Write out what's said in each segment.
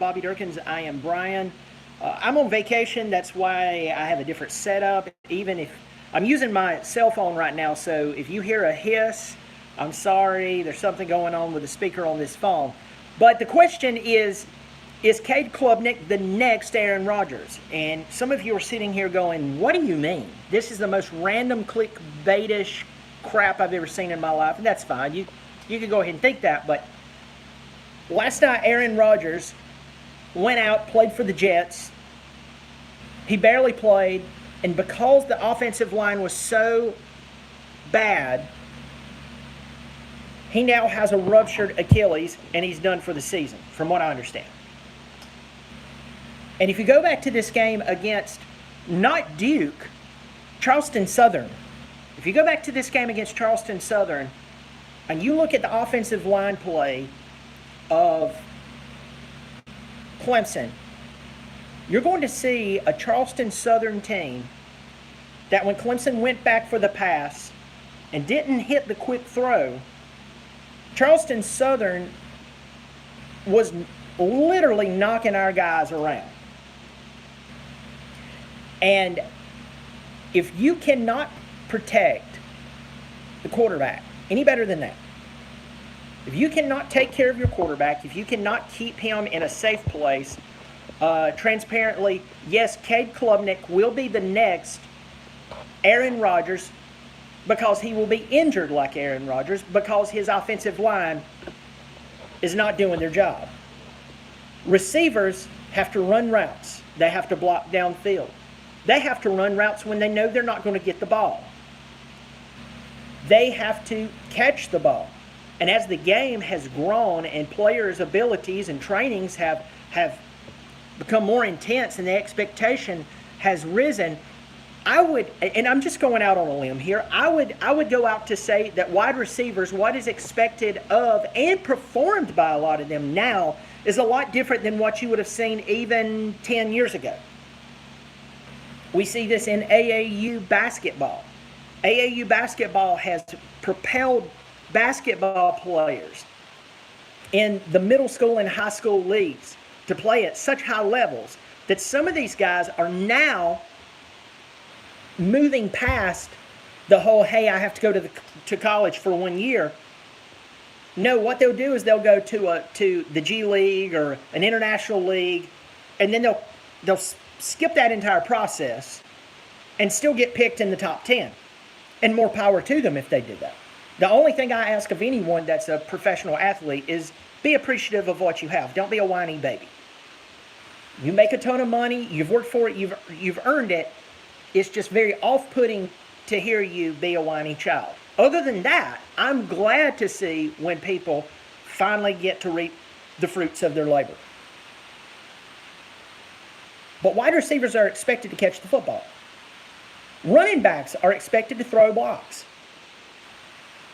Bobby Durkins. I am Brian. I'm on vacation. That's why I have a different setup. Even if I'm using my cell phone right now, so if you hear a hiss, I'm sorry. There's something going on with the speaker on this phone. But the question is Cade Klubnik the next Aaron Rodgers? And some of you are sitting here going, what do you mean? This is the most random clickbaitish crap I've ever seen in my life. And that's fine. You can go ahead and think that. But last night, Aaron Rodgers went out, played for the Jets. He barely played. And because the offensive line was so bad, he now has a ruptured Achilles, and he's done for the season, from what I understand. And if you go back to this game against, not Duke, Charleston Southern. If you go back to this game against Charleston Southern, and you look at the offensive line play of Clemson, you're going to see a Charleston Southern team that when Clemson went back for the pass and didn't hit the quick throw, Charleston Southern was literally knocking our guys around. And if you cannot protect the quarterback any better than that, if you cannot take care of your quarterback, if you cannot keep him in a safe place, transparently, yes, Cade Klubnik will be the next Aaron Rodgers because he will be injured like Aaron Rodgers because his offensive line is not doing their job. Receivers have to run routes. They have to block downfield. They have to run routes when they know they're not going to get the ball. They have to catch the ball. And as the game has grown and players' abilities and trainings have become more intense and the expectation has risen, I would, and I'm just going out on a limb here, I would go out to say that wide receivers, what is expected of and performed by a lot of them now is a lot different than what you would have seen even 10 years ago. We see this in AAU basketball. AAU basketball has propelled basketball players in the middle school and high school leagues to play at such high levels that some of these guys are now moving past the whole, hey, I have to go to college for 1 year. No, what they'll do is they'll go to the G League or an international league, and then they'll skip that entire process and still get picked in the top 10. And more power to them if they do that. The only thing I ask of anyone that's a professional athlete is be appreciative of what you have. Don't be a whiny baby. You make a ton of money. You've worked for it. You've earned it. It's just very off-putting to hear you be a whiny child. Other than that, I'm glad to see when people finally get to reap the fruits of their labor. But wide receivers are expected to catch the football. Running backs are expected to throw blocks.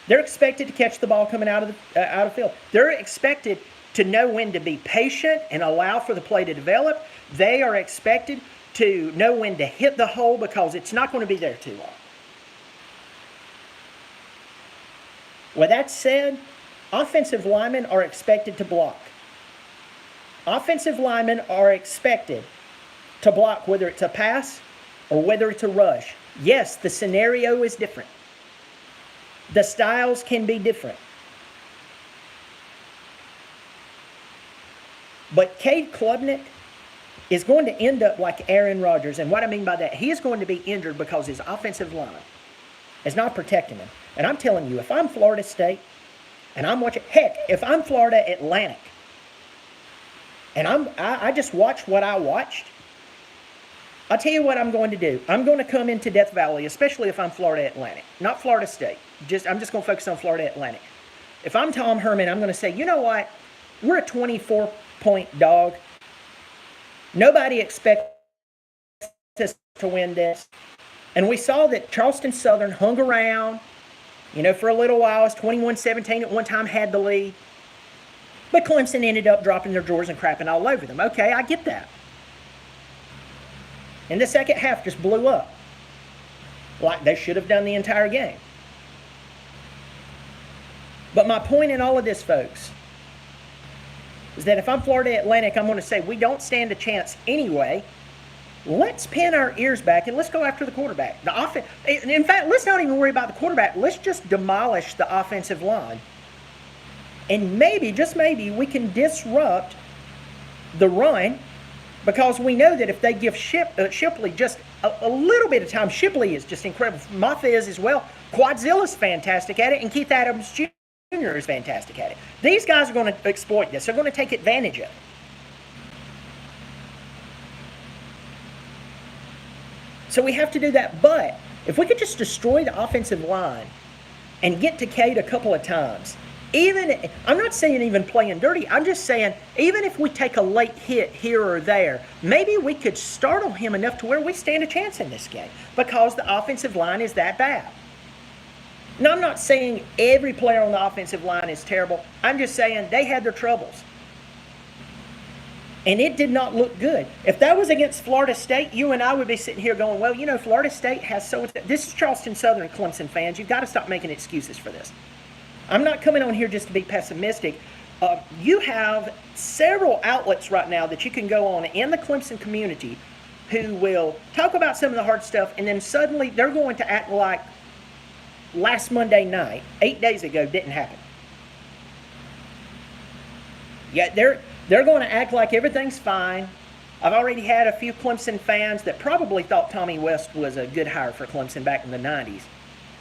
They're expected to catch the ball coming out of field. They're expected to know when to be patient and allow for the play to develop. They are expected to know when to hit the hole because it's not going to be there too long. With that said, offensive linemen are expected to block. Offensive linemen are expected to block whether it's a pass or whether it's a rush. Yes, the scenario is different. The styles can be different. But Cade Klubnik is going to end up like Aaron Rodgers. And what I mean by that, he is going to be injured because his offensive line is not protecting him. And I'm telling you, if I'm Florida State and I'm watching, heck, if I'm Florida Atlantic and I just watched what I watched, I'll tell you what I'm going to do. I'm going to come into Death Valley, especially if I'm Florida Atlantic, not Florida State. I'm just going to focus on Florida Atlantic. If I'm Tom Herman, I'm going to say, you know what? We're a 24-point dog. Nobody expects us to win this. And we saw that Charleston Southern hung around, for a little while. It's 21-17 at one time, had the lead. But Clemson ended up dropping their drawers and crapping all over them. Okay, I get that. And the second half just blew up. Like they should have done the entire game. But my point in all of this, folks, is that if I'm Florida Atlantic, I'm going to say we don't stand a chance anyway. Let's pin our ears back and let's go after the quarterback. In fact, let's not even worry about the quarterback. Let's just demolish the offensive line. And maybe, just maybe, we can disrupt the run, because we know that if they give Shipley just a little bit of time, Shipley is just incredible. Mafia is as well. Quadzilla's fantastic at it, and Keith Adams Jr. is fantastic at it. These guys are going to exploit this. They're going to take advantage of it. So we have to do that. But if we could just destroy the offensive line and get to Cade a couple of times, I'm not saying even playing dirty. I'm just saying even if we take a late hit here or there, maybe we could startle him enough to where we stand a chance in this game because the offensive line is that bad. Now, I'm not saying every player on the offensive line is terrible. I'm just saying they had their troubles. And it did not look good. If that was against Florida State, you and I would be sitting here going, well, you know, Florida State has so much. This is Charleston Southern Clemson fans. You've got to stop making excuses for this. I'm not coming on here just to be pessimistic. You have several outlets right now that you can go on in the Clemson community who will talk about some of the hard stuff, and then suddenly they're going to act like last Monday night, 8 days ago, didn't happen. Yeah, they're going to act like everything's fine. I've already had a few Clemson fans that probably thought Tommy West was a good hire for Clemson back in the 90s.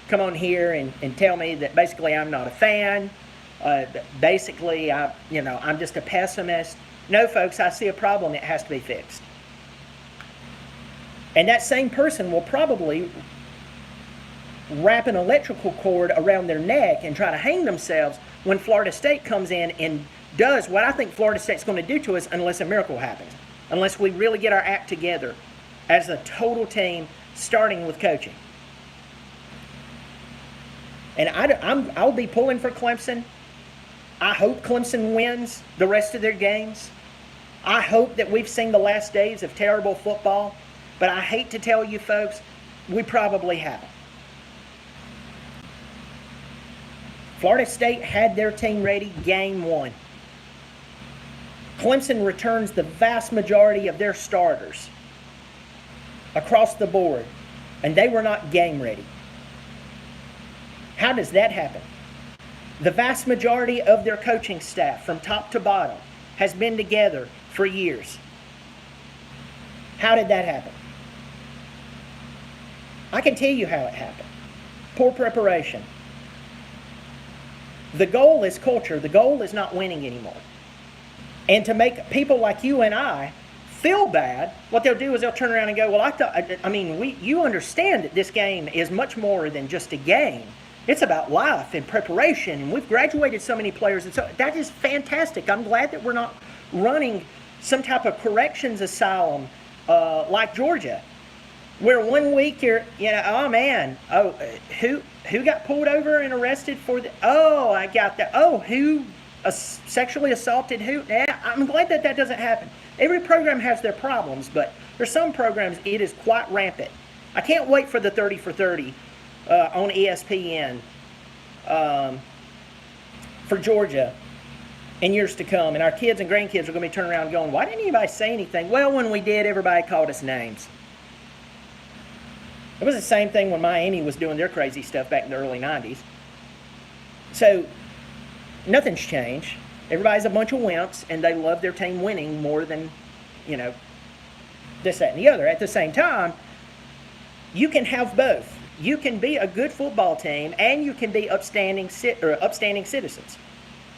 Come on here and tell me that basically I'm not a fan. Basically, I'm just a pessimist. No, folks, I see a problem that has to be fixed. And that same person will probably wrap an electrical cord around their neck and try to hang themselves when Florida State comes in and does what I think Florida State's going to do to us unless a miracle happens. Unless we really get our act together as a total team, starting with coaching. And I'll be pulling for Clemson. I hope Clemson wins the rest of their games. I hope that we've seen the last days of terrible football. But I hate to tell you folks, we probably haven't. Florida State had their team ready game one. Clemson returns the vast majority of their starters across the board, and they were not game ready. How does that happen? The vast majority of their coaching staff, from top to bottom, has been together for years. How did that happen? I can tell you how it happened. Poor preparation. The goal is culture. The goal is not winning anymore. And to make people like you and I feel bad, what they'll do is they'll turn around and go, well, you understand that this game is much more than just a game. It's about life and preparation, and we've graduated so many players. And so that is fantastic. I'm glad that we're not running some type of corrections asylum like Georgia, where 1 week who got pulled over and arrested for I got that. Who sexually assaulted who? Yeah, I'm glad that doesn't happen. Every program has their problems, but there's some programs it is quite rampant. I can't wait for the 30 for 30 on ESPN for Georgia in years to come. And our kids and grandkids are going to be turning around going, why didn't anybody say anything? Well, when we did, everybody called us names. It was the same thing when Miami was doing their crazy stuff back in the early 90s. So nothing's changed. Everybody's a bunch of wimps, and they love their team winning more than, this, that, and the other. At the same time, you can have both. You can be a good football team, and you can be upstanding citizens.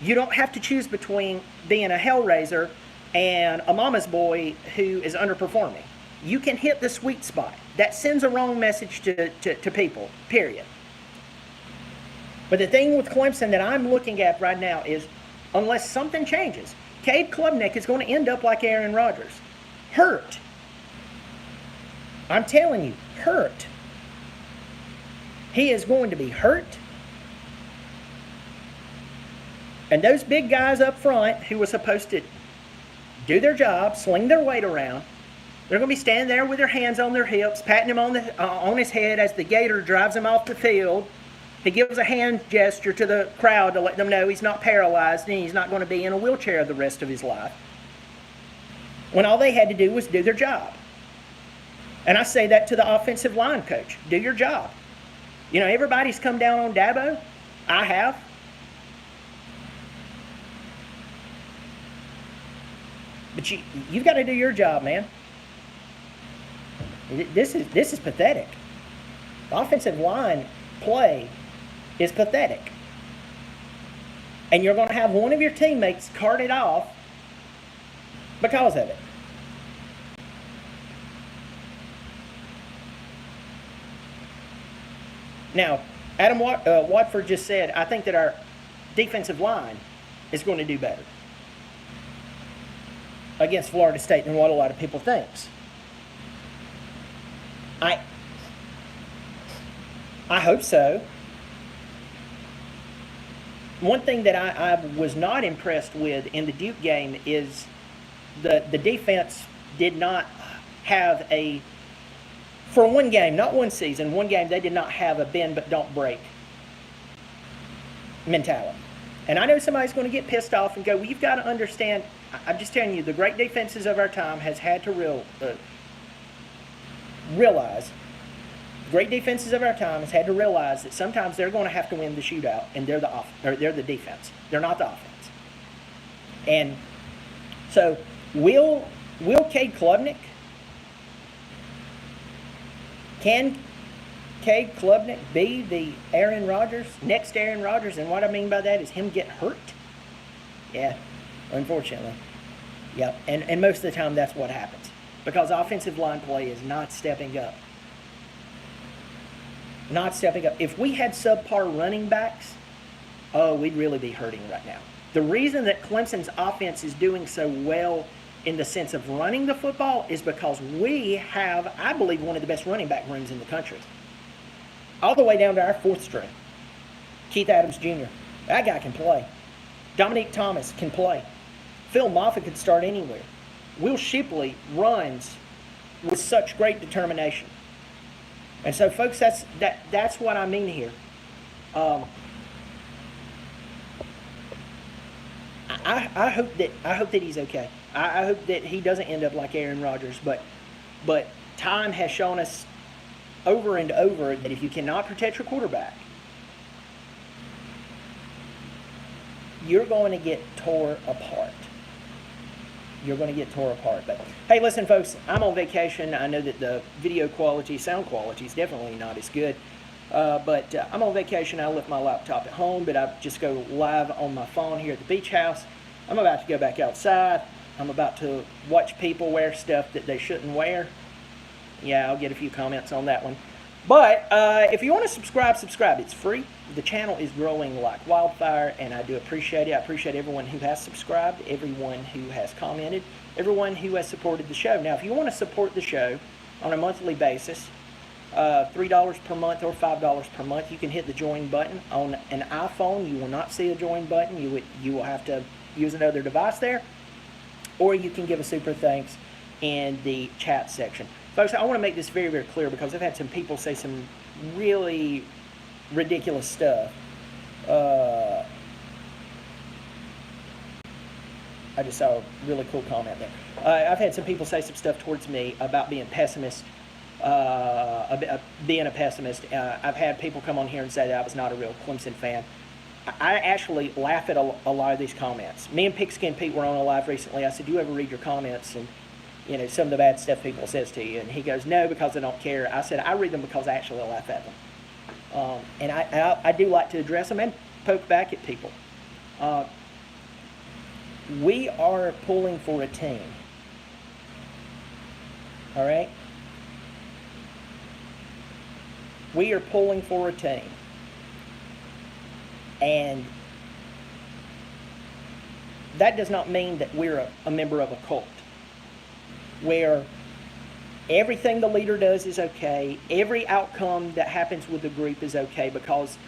You don't have to choose between being a hellraiser and a mama's boy who is underperforming. You can hit the sweet spot. That sends a wrong message to people, period. But the thing with Clemson that I'm looking at right now is, unless something changes, Cade Klubnik is going to end up like Aaron Rodgers. Hurt. I'm telling you, hurt. He is going to be hurt. And those big guys up front who were supposed to do their job, sling their weight around, they're going to be standing there with their hands on their hips, patting him on his head as the Gator drives him off the field, He gives a hand gesture to the crowd to let them know he's not paralyzed and he's not going to be in a wheelchair the rest of his life. When all they had to do was do their job. And I say that to the offensive line coach. Do your job. You know, everybody's come down on Dabo. I have. But you've got to do your job, man. This is pathetic. The offensive line play is pathetic. And you're going to have one of your teammates carted off because of it. Now, Adam Watford just said, I think that our defensive line is going to do better against Florida State than what a lot of people thinks. I hope so. One thing that I was not impressed with in the Duke game is the defense did not have for one game, not one season, one game they did not have a bend but don't break mentality. And I know somebody's going to get pissed off and go, well, you've got to understand, I'm just telling you, the great defenses of our time has had to realize that sometimes they're going to have to win the shootout, and they're the defense. They're not the offense. And so, will Cade Klubnik? Can Cade Klubnik be the next Aaron Rodgers? And what I mean by that is him get hurt. Yeah, unfortunately. Yep, and most of the time that's what happens. Because offensive line play is not stepping up. Not stepping up. If we had subpar running backs, we'd really be hurting right now. The reason that Clemson's offense is doing so well in the sense of running the football is because we have, I believe, one of the best running back rooms in the country. All the way down to our fourth string. Keith Adams Jr. That guy can play. Dominique Thomas can play. Phil Moffitt could start anywhere. Will Shipley runs with such great determination. And so, folks, that's what I mean here. I hope that he's okay. I hope that he doesn't end up like Aaron Rodgers. But time has shown us over and over that if you cannot protect your quarterback, you're going to get tore apart. But hey, listen, folks, I'm on vacation. I know that the video quality, sound quality is definitely not as good. But I'm on vacation. I left my laptop at home, but I just go live on my phone here at the beach house. I'm about to go back outside. I'm about to watch people wear stuff that they shouldn't wear. Yeah, I'll get a few comments on that one. But if you want to subscribe. It's free. The channel is growing like wildfire, and I do appreciate it. I appreciate everyone who has subscribed, everyone who has commented, everyone who has supported the show. Now, if you want to support the show on a monthly basis, $3 per month or $5 per month, you can hit the join button. On an iPhone, you will not see a join button. You will have to use another device there, or you can give a super thanks in the chat section. Folks, I want to make this very, very clear because I've had some people say some really ridiculous stuff. I just saw a really cool comment there. I've had some people say some stuff towards me about being pessimist. Being a pessimist. I've had people come on here and say that I was not a real Clemson fan. I actually laugh at a lot of these comments. Me and Pigskin Pete were on a live recently. I said, do you ever read your comments and, you know, some of the bad stuff people says to you? And he goes, no, because I don't care. I said, I read them because I actually laugh at them. And I do like to address them and poke back at people. We are pulling for a team. All right? We are pulling for a team. And that does not mean that we're a member of a cult where everything the leader does is okay, every outcome that happens with the group is okay, because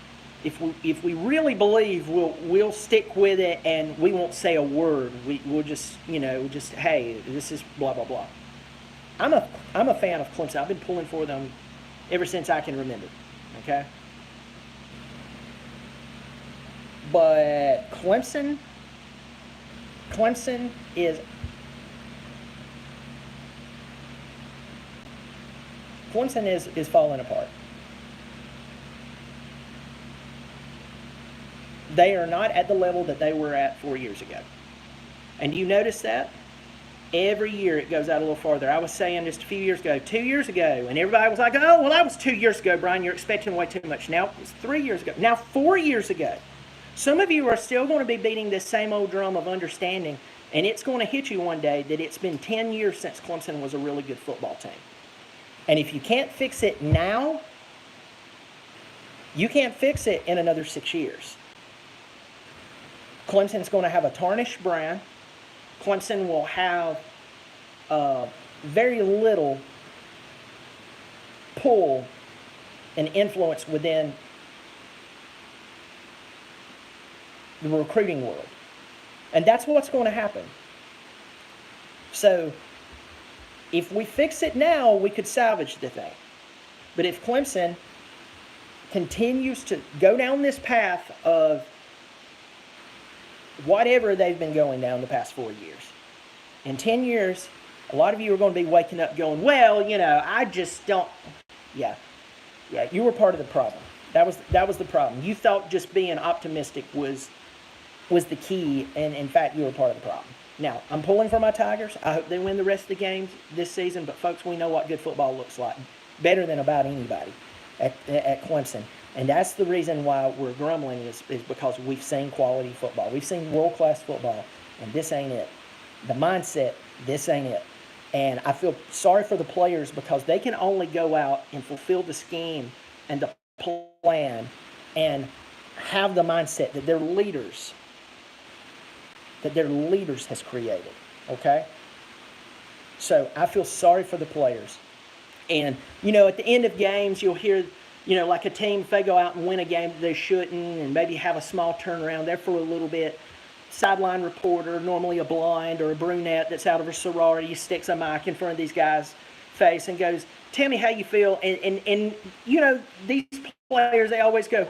if we really believe, we'll stick with it and we won't say a word. We'll just, hey, this is blah blah blah. I'm a fan of Clemson. I've been pulling for them ever since I can remember. Okay. But Clemson is falling apart. They are not at the level that they were at 4 years ago. And you notice that? Every year it goes out a little farther. I was saying just a few years ago, 2 years ago, and everybody was like, oh, well, that was 2 years ago, Brian. You're expecting way too much. Now it's 3 years ago. Now 4 years ago. Some of you are still going to be beating this same old drum of understanding, and it's going to hit you one day that it's been 10 years since Clemson was a really good football team. And if you can't fix it now, you can't fix it in another 6 years. Clemson's going to have a tarnished brand. Clemson will have very little pull and influence within the recruiting world. And that's what's going to happen. So, if we fix it now, we could salvage the thing. But if Clemson continues to go down this path of whatever they've been going down the past 4 years, in 10 years, a lot of you are going to be waking up going, well, I just don't. Yeah, you were part of the problem. That was the problem. You thought just being optimistic was the key, and in fact, you were part of the problem. Now, I'm pulling for my Tigers. I hope they win the rest of the games this season, but folks, we know what good football looks like, better than about anybody at Clemson. And that's the reason why we're grumbling is because we've seen quality football. We've seen world-class football, and this ain't it. The mindset, this ain't it. And I feel sorry for the players because they can only go out and fulfill the scheme and the plan and have the mindset that their leaders has created, okay? So I feel sorry for the players. And, at the end of games, you'll hear, like a team, if they go out and win a game that they shouldn't and maybe have a small turnaround there for a little bit, sideline reporter, normally a blonde or a brunette that's out of her sorority, sticks a mic in front of these guys' face and goes, tell me how you feel. And these players, they always go,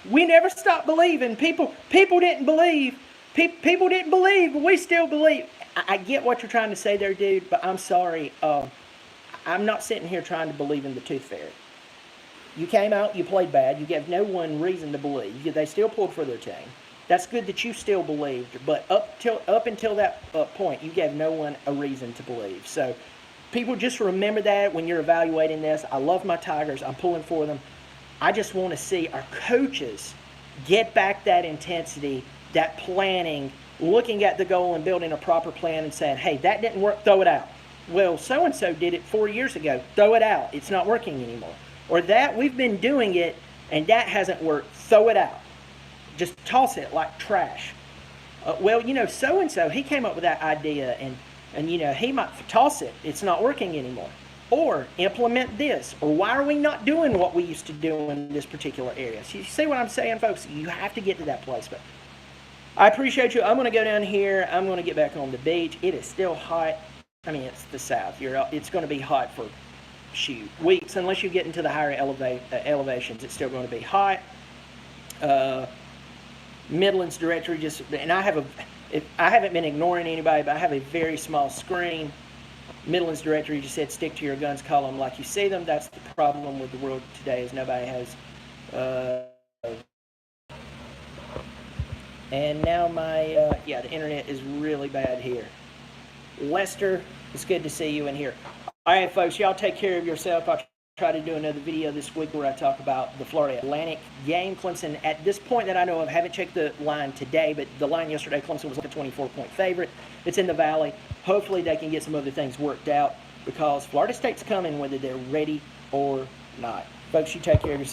we never stopped believing. People didn't believe. People didn't believe, but we still believe. I get what you're trying to say there, dude, but I'm sorry. I'm not sitting here trying to believe in the tooth fairy. You came out, you played bad. You gave no one reason to believe. They still pulled for their team. That's good that you still believed, but up until that point, you gave no one a reason to believe. So people just remember that when you're evaluating this. I love my Tigers. I'm pulling for them. I just want to see our coaches get back that intensity, that planning, looking at the goal and building a proper plan and saying, hey, that didn't work, throw it out. Well, so-and-so did it 4 years ago. Throw it out. It's not working anymore. Or that we've been doing it and that hasn't worked. Throw it out. Just toss it like trash. So-and-so, he came up with that idea and he might toss it. It's not working anymore. Or implement this. Or why are we not doing what we used to do in this particular area? So you see what I'm saying, folks? You have to get to that place. But I appreciate you. I'm going to go down here. I'm going to get back on the beach. It is still hot. I mean, it's the South. It's going to be hot for, weeks. Unless you get into the higher elevations, it's still going to be hot. Midlands directory and I haven't been ignoring anybody, but I have a very small screen. Midlands directory just said stick to your guns, call them like you see them. That's the problem with the world today is nobody has. And now the internet is really bad here. Lester, it's good to see you in here. All right, folks, y'all take care of yourself. I'll try to do another video this week where I talk about the Florida Atlantic game. Clemson, at this point that I know of, haven't checked the line today, but the line yesterday, Clemson was like a 24-point favorite. It's in the Valley. Hopefully they can get some other things worked out because Florida State's coming whether they're ready or not. Folks, you take care of yourself.